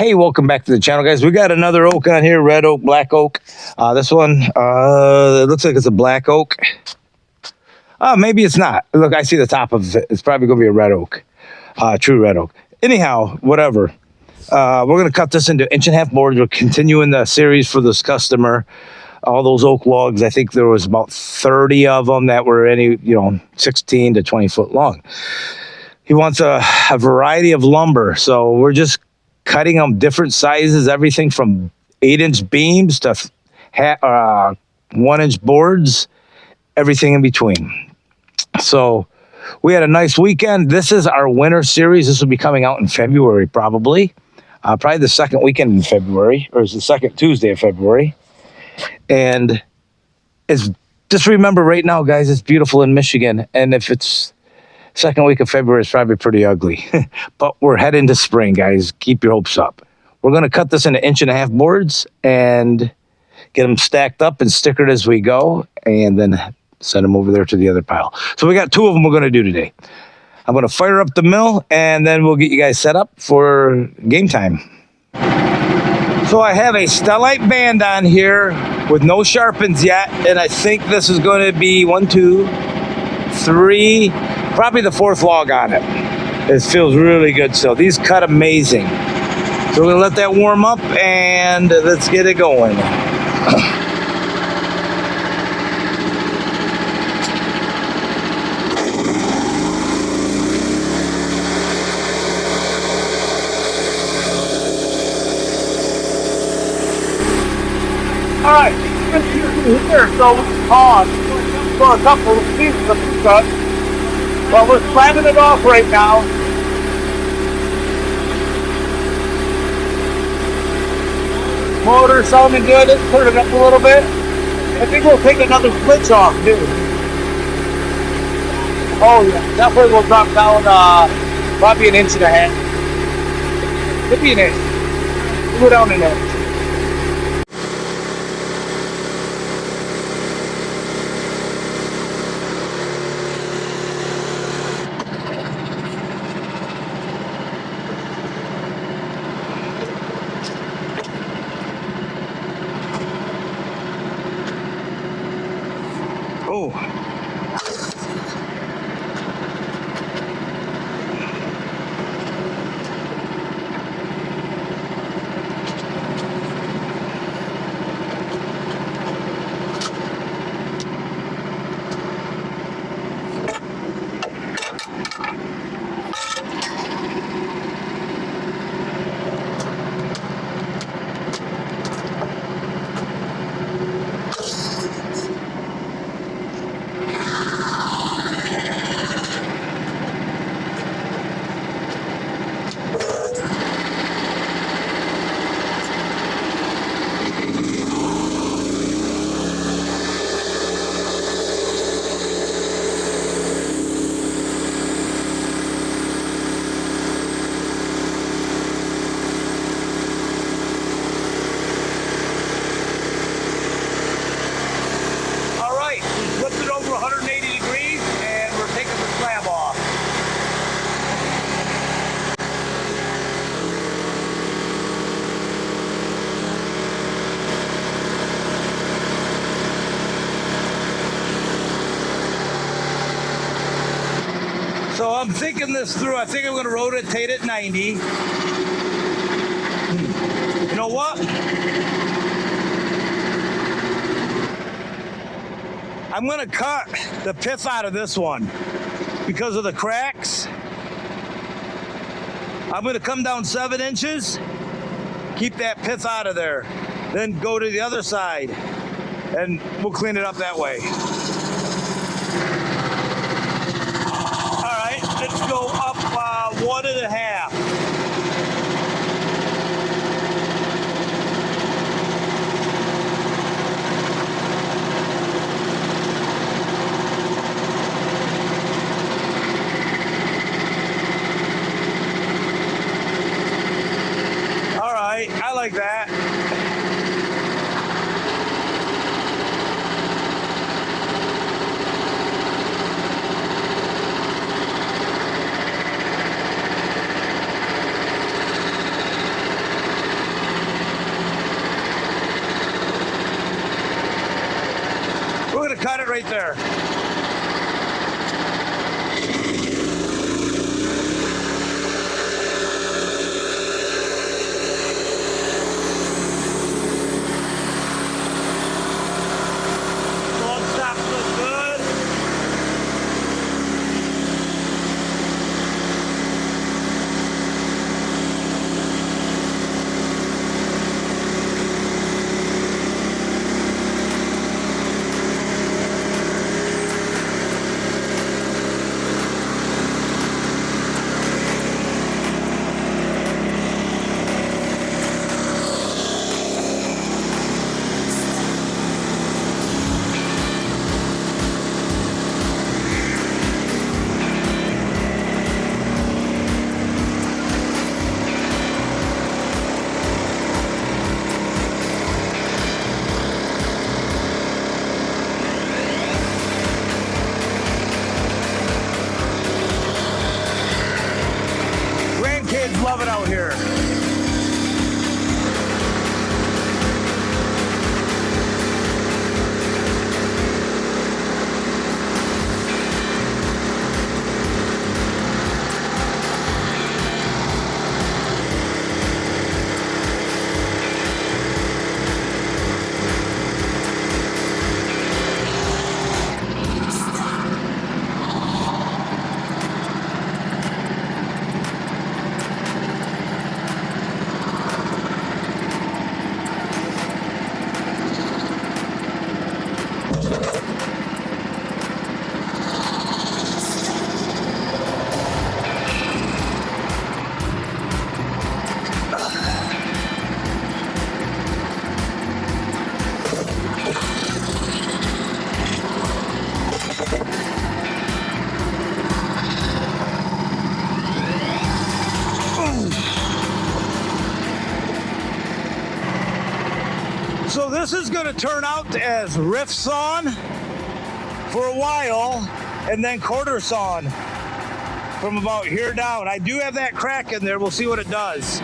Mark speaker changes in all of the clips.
Speaker 1: Hey, welcome back to the channel, guys. We got another oak on here, red oak, black oak. This one, it looks like it's a black oak. Maybe it's not. Look, I see the top of it. It's probably going to be a red oak, true red oak. Anyhow, whatever. We're going to cut this into 1.5 boards. We're continuing the series for this customer. All those oak logs, I think there was about 30 of them that were 16 to 20 foot long. He wants a variety of lumber, so we're just cutting them different sizes, everything from 8-inch beams to 1-inch boards, everything in between. So we had a nice weekend. This is our winter series. This will be coming out in February, probably the second weekend in February, or is the second Tuesday of February. And it's just remember right now, guys, it's beautiful in Michigan, and if it's second week of February, is probably pretty ugly. But we're heading to spring, guys. Keep your hopes up. We're going to cut this into 1.5 boards and get them stacked up and stickered as we go, and then send them over there to the other pile. So we got 2 of them we're going to do today. I'm going to fire up the mill, and then we'll get you guys set up for game time. So I have a Stellite band on here with no sharpens yet, and I think this is going to be 1, 2, 3, probably the 4th log on it. It feels really good still. These cut amazing. So we're gonna let that warm up and let's get it going.
Speaker 2: All right, here, so pause for a couple of pieces of cut. Well, we're slamming it off right now. Motor sounding good. Let's turn it up a little bit. I think we'll take another switch off too. Oh yeah, definitely we'll drop down probably 1.5 inches. Could be 1 inch. We'll go down 1 inch.
Speaker 1: Oh. So I'm thinking this through. I think I'm going to rotate at 90. You know what? I'm going to cut the pith out of this one because of the cracks. I'm going to come down 7 inches, keep that pith out of there, then go to the other side, and we'll clean it up that way. Let's go up 1.5. All right, I like that. right there. Log stops look good. Grandkids love it out here. So this is going to turn out as riff sawn for a while and then quarter sawn from about here down. I do have that crack in there. We'll see what it does.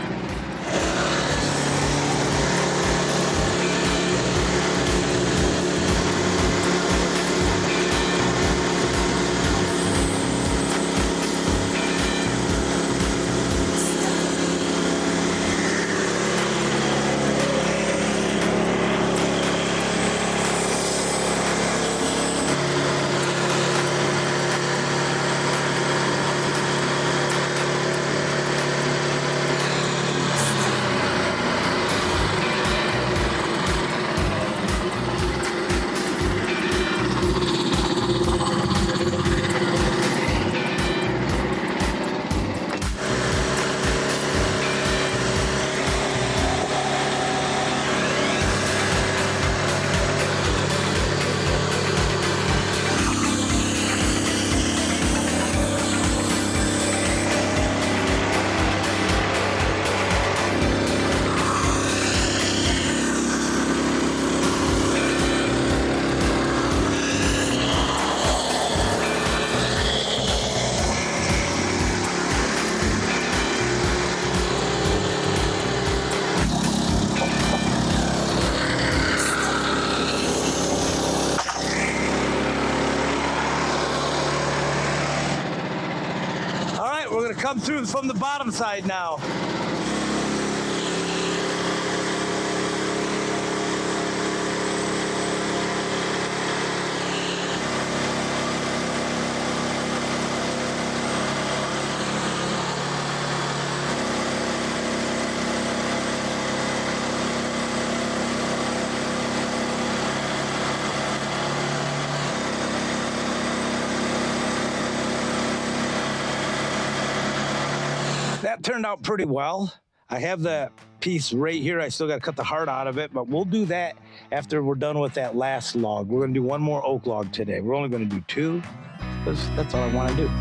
Speaker 1: We're going to come through from the bottom side now. That turned out pretty well. I have that piece right here. I still got to cut the heart out of it, but we'll do that after we're done with that last log. We're going to do one more oak log today. We're only going to do 2 because that's all I want to do.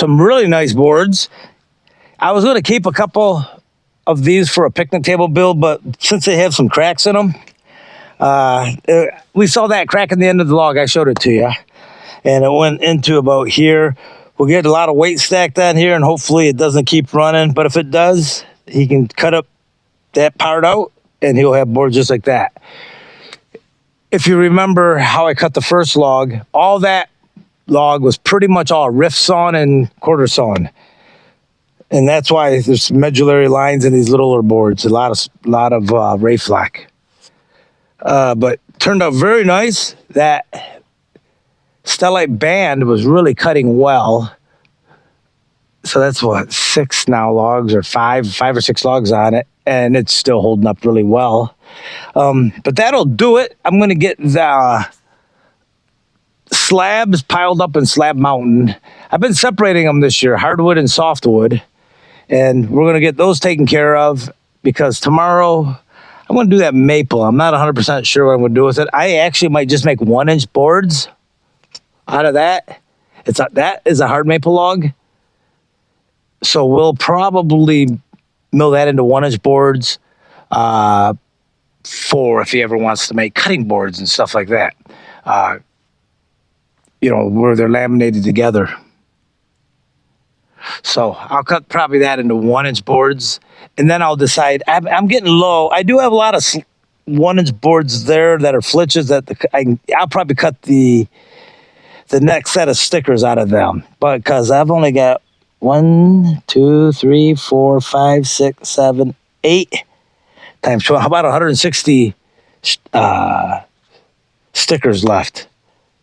Speaker 1: some really nice boards. I was going to keep a couple of these for a picnic table build, but since they have some cracks in them, we saw that crack in the end of the log. I showed it to you, and it went into about here. We'll get a lot of weight stacked on here, and hopefully it doesn't keep running. But if it does, he can cut up that part out, and he'll have boards just like that. If you remember how I cut the first log, all that log was pretty much all rift sawn and quarter sawn. And that's why there's medullary lines in these littler boards, a lot of ray flack. But turned out very nice. That stellite band was really cutting well. So that's what, 6 now logs, or five or six logs on it, and it's still holding up really well. But that'll do it. I'm going to get the slabs piled up in Slab Mountain. I've been separating them this year, hardwood and softwood, and we're going to get those taken care of because tomorrow I'm going to do that maple. I'm not 100% sure what I'm going to do with it. I actually might just make 1-inch boards out of that. That is a hard maple log. So we'll probably mill that into 1-inch boards for if he ever wants to make cutting boards and stuff like that. Where they're laminated together. So I'll cut probably that into 1-inch boards, and then I'll decide. I'm getting low. I do have a lot of 1-inch boards there that are flitches that I'll probably cut the next set of stickers out of them, but because I've only got 1, 2, 3, 4, 5, 6, 7, 8 times 12. How about 160 stickers left?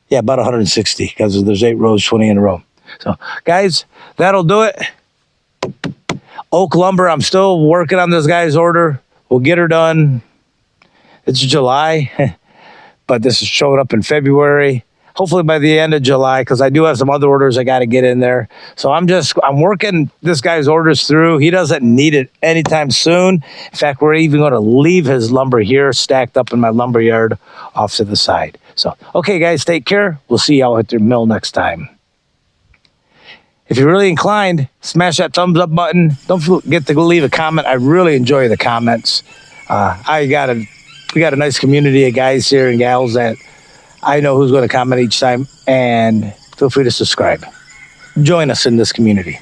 Speaker 1: Yeah, about 160 because there's 8 rows, 20 in a row. So, guys, that'll do it. Oak lumber, I'm still working on this guy's order. We'll get her done. It's July, but this is showing up in February. Hopefully by the end of July, because I do have some other orders I got to get in there. So I'm working this guy's orders through. He doesn't need it anytime soon. In fact, we're even going to leave his lumber here stacked up in my lumber yard off to the side. So, okay, guys, take care. We'll see y'all at the mill next time. If you're really inclined, smash that thumbs up button. Don't forget to leave a comment. I really enjoy the comments. We got a nice community of guys here and gals that I know who's going to comment each time, and feel free to subscribe. Join us in this community.